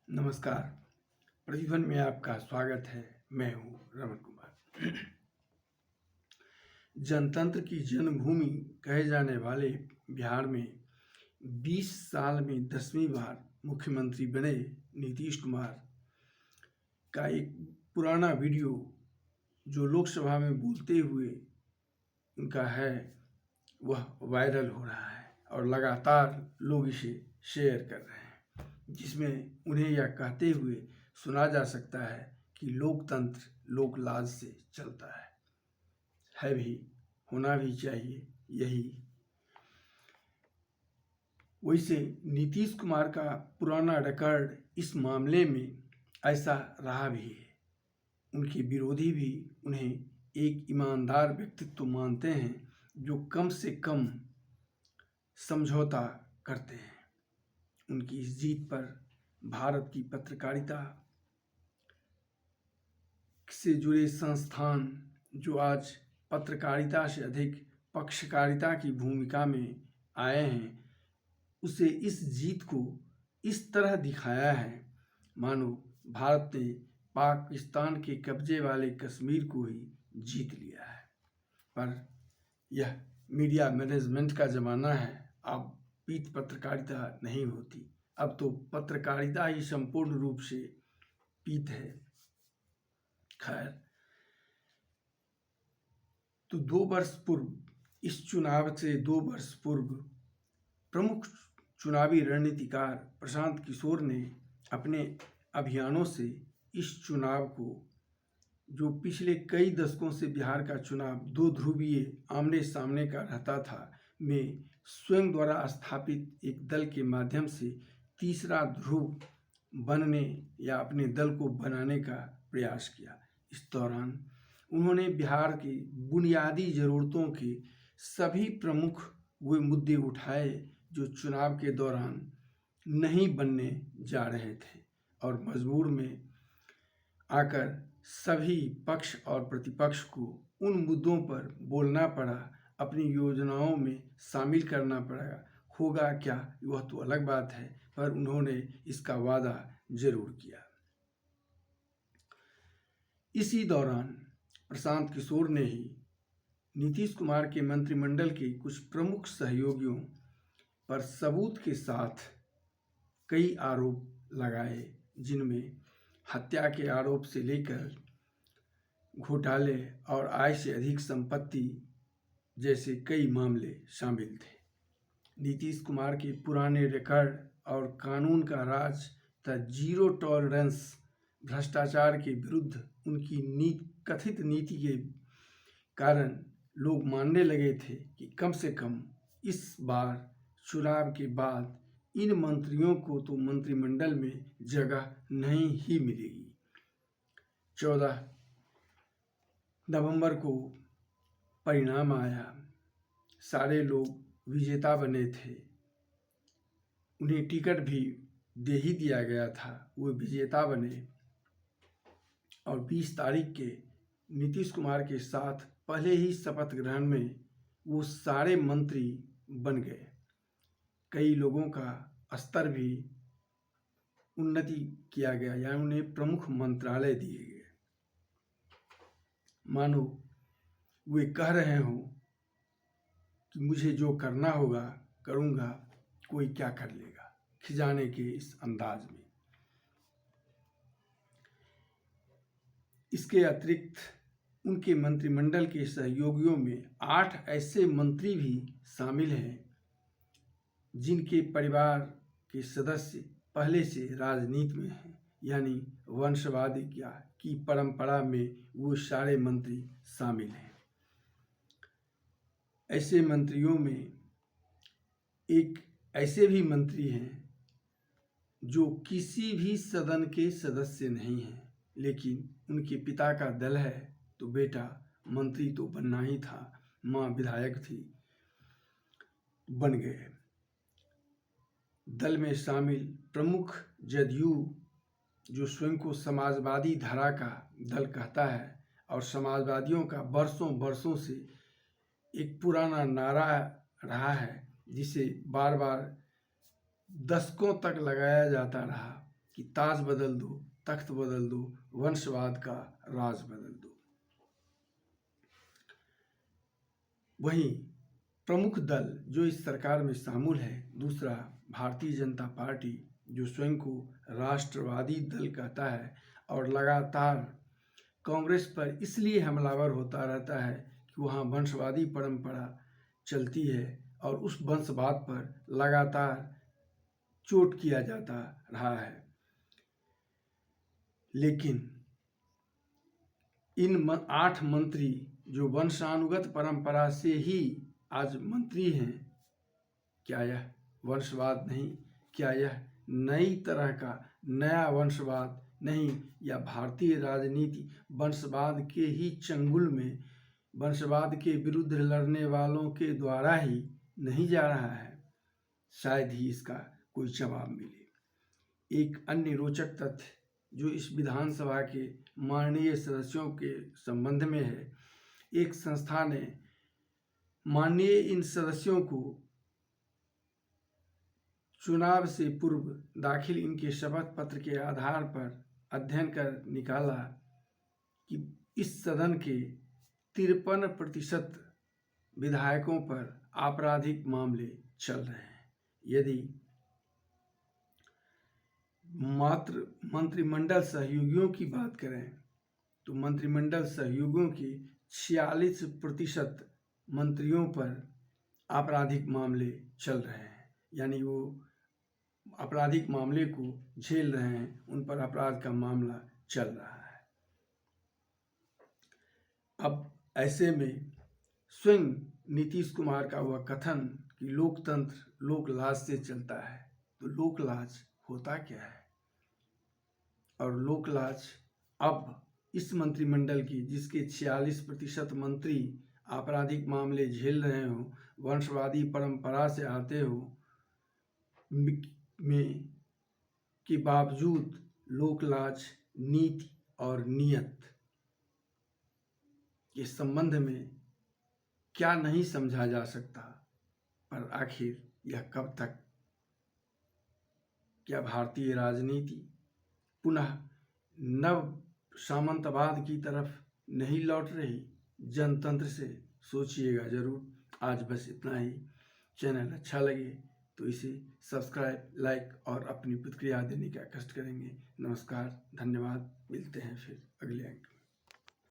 नमस्कार। प्रतिध्वन में आपका स्वागत है। मैं हूँ रमन कुमार। जनतंत्र की जन्मभूमि कहे जाने वाले बिहार में 20 साल में 10वीं बार मुख्यमंत्री बने नीतीश कुमार का एक पुराना वीडियो जो लोकसभा में बोलते हुए उनका है वह वायरल हो रहा है और लगातार लोग इसे शेयर कर रहे हैं, जिसमें उन्हें यह कहते हुए सुना जा सकता है कि लोकतंत्र लोकलाज से चलता है भी, होना भी चाहिए यही। वैसे नीतीश कुमार का पुराना रिकॉर्ड इस मामले में ऐसा रहा भी है। उनके विरोधी भी उन्हें एक ईमानदार व्यक्तित्व मानते हैं जो कम से कम समझौता करते हैं। उनकी इस जीत पर भारत की पत्रकारिता से जुड़े संस्थान जो आज पत्रकारिता से अधिक पक्षकारिता की भूमिका में आए हैं, उसे इस जीत को इस तरह दिखाया है मानो भारत ने पाकिस्तान के कब्जे वाले कश्मीर को ही जीत लिया है। पर यह मीडिया मैनेजमेंट का ज़माना है। अब पीठ पत्रकारिता नहीं होती, अब तो पत्रकारिता ही संपूर्ण रूप से पीठ है। खैर, तो 2 वर्ष पूर्व, इस चुनाव से 2 वर्ष पूर्व प्रमुख चुनावी रणनीतिकार प्रशांत किशोर ने अपने अभियानों से इस चुनाव को, जो पिछले कई दशकों से बिहार का चुनाव 2 ध्रुवीय आमने सामने का रहता था, में स्वयं द्वारा स्थापित एक दल के माध्यम से तीसरा ध्रुव बनने या अपने दल को बनाने का प्रयास किया। इस दौरान उन्होंने बिहार की बुनियादी ज़रूरतों के सभी प्रमुख वे मुद्दे उठाए जो चुनाव के दौरान नहीं बनने जा रहे थे, और मजबूर में आकर सभी पक्ष और प्रतिपक्ष को उन मुद्दों पर बोलना पड़ा, अपनी योजनाओं में शामिल करना पड़ा। होगा क्या वह तो अलग बात है, पर उन्होंने इसका वादा जरूर किया। इसी दौरान प्रशांत किशोर ने ही नीतीश कुमार के मंत्रिमंडल के कुछ प्रमुख सहयोगियों पर सबूत के साथ कई आरोप लगाए, जिनमें हत्या के आरोप से लेकर घोटाले और आय से अधिक संपत्ति जैसे कई मामले शामिल थे। नीतीश कुमार के पुराने रिकॉर्ड और कानून का राज तथा जीरो टॉलरेंस भ्रष्टाचार के विरुद्ध उनकी कथित नीति के कारण लोग मानने लगे थे कि कम से कम इस बार चुनाव के बाद इन मंत्रियों को तो मंत्रिमंडल में जगह नहीं ही मिलेगी। 14 नवंबर को परिणाम आया, सारे लोग विजेता बने थे, उन्हें टिकट भी दे ही दिया गया था, वो विजेता बने। और 20 तारीख के नीतीश कुमार के साथ पहले ही शपथ ग्रहण में वो सारे मंत्री बन गए। कई लोगों का स्तर भी उन्नति किया गया, यानी उन्हें प्रमुख मंत्रालय दिए गए, मानो वे कह रहे हों कि मुझे जो करना होगा करूँगा, कोई क्या कर लेगा, खिजाने के इस अंदाज में। इसके अतिरिक्त उनके मंत्रिमंडल के सहयोगियों में 8 ऐसे मंत्री भी शामिल हैं जिनके परिवार के सदस्य पहले से राजनीति में हैं, यानी वंशवादी की परंपरा में वो सारे मंत्री शामिल हैं। ऐसे मंत्रियों में एक ऐसे भी मंत्री हैं जो किसी भी सदन के सदस्य नहीं हैं, लेकिन उनके पिता का दल है तो बेटा मंत्री तो बनना ही था, माँ विधायक थी, बन गए। दल में शामिल प्रमुख जदयू, जो स्वयं को समाजवादी धारा का दल कहता है, और समाजवादियों का वर्षों से एक पुराना नारा रहा है जिसे बार बार दशकों तक लगाया जाता रहा कि ताज बदल दो, तख्त बदल दो, वंशवाद का राज बदल दो। वहीं प्रमुख दल जो इस सरकार में शामिल है, दूसरा भारतीय जनता पार्टी जो स्वयं को राष्ट्रवादी दल कहता है और लगातार कांग्रेस पर इसलिए हमलावर होता रहता है कि वहाँ वंशवादी परंपरा चलती है और उस वंशवाद पर लगातार चोट किया जाता रहा है। लेकिन इन 8 मंत्री जो वंशानुगत परंपरा से ही आज मंत्री हैं, क्या यह वंशवाद नहीं? क्या यह नई तरह का नया वंशवाद नहीं? या भारतीय राजनीति वंशवाद के ही चंगुल में, वंशवाद के विरुद्ध लड़ने वालों के द्वारा ही नहीं जा रहा है? शायद ही इसका कोई जवाब मिले। एक अन्य रोचक तथ्य जो इस विधानसभा के माननीय सदस्यों के संबंध में है, एक संस्था ने माननीय इन सदस्यों को चुनाव से पूर्व दाखिल इनके शपथ पत्र के आधार पर अध्ययन कर निकाला कि इस सदन के 53% विधायकों पर आपराधिक मामले चल रहे हैं। यदि मात्र मंत्रिमंडल सहयोगियों की बात करें तो मंत्रिमंडल सहयोगियों के 46% मंत्रियों पर आपराधिक मामले चल रहे हैं, यानी वो आपराधिक मामले को झेल रहे हैं, उन पर अपराध का मामला चल रहा है। अब ऐसे में स्वयं नीतीश कुमार का वह कथन कि लोकतंत्र लोकलाज से चलता है, तो लोकलाज होता क्या है? और लोकलाज अब इस मंत्रिमंडल की जिसके 46% मंत्री आपराधिक मामले झेल रहे हो, वंशवादी परंपरा से आते हो में के बावजूद लोकलाज, नीति और नियत के संबंध में क्या नहीं समझा जा सकता? पर आखिर यह कब तक? क्या भारतीय राजनीति पुनः नव सामंतवाद की तरफ नहीं लौट रही? जनतंत्र से सोचिएगा जरूर। आज बस इतना ही। चैनल अच्छा लगे तो इसे सब्सक्राइब, लाइक और अपनी प्रतिक्रिया देने का कष्ट करेंगे। नमस्कार, धन्यवाद। मिलते हैं फिर अगले अंक।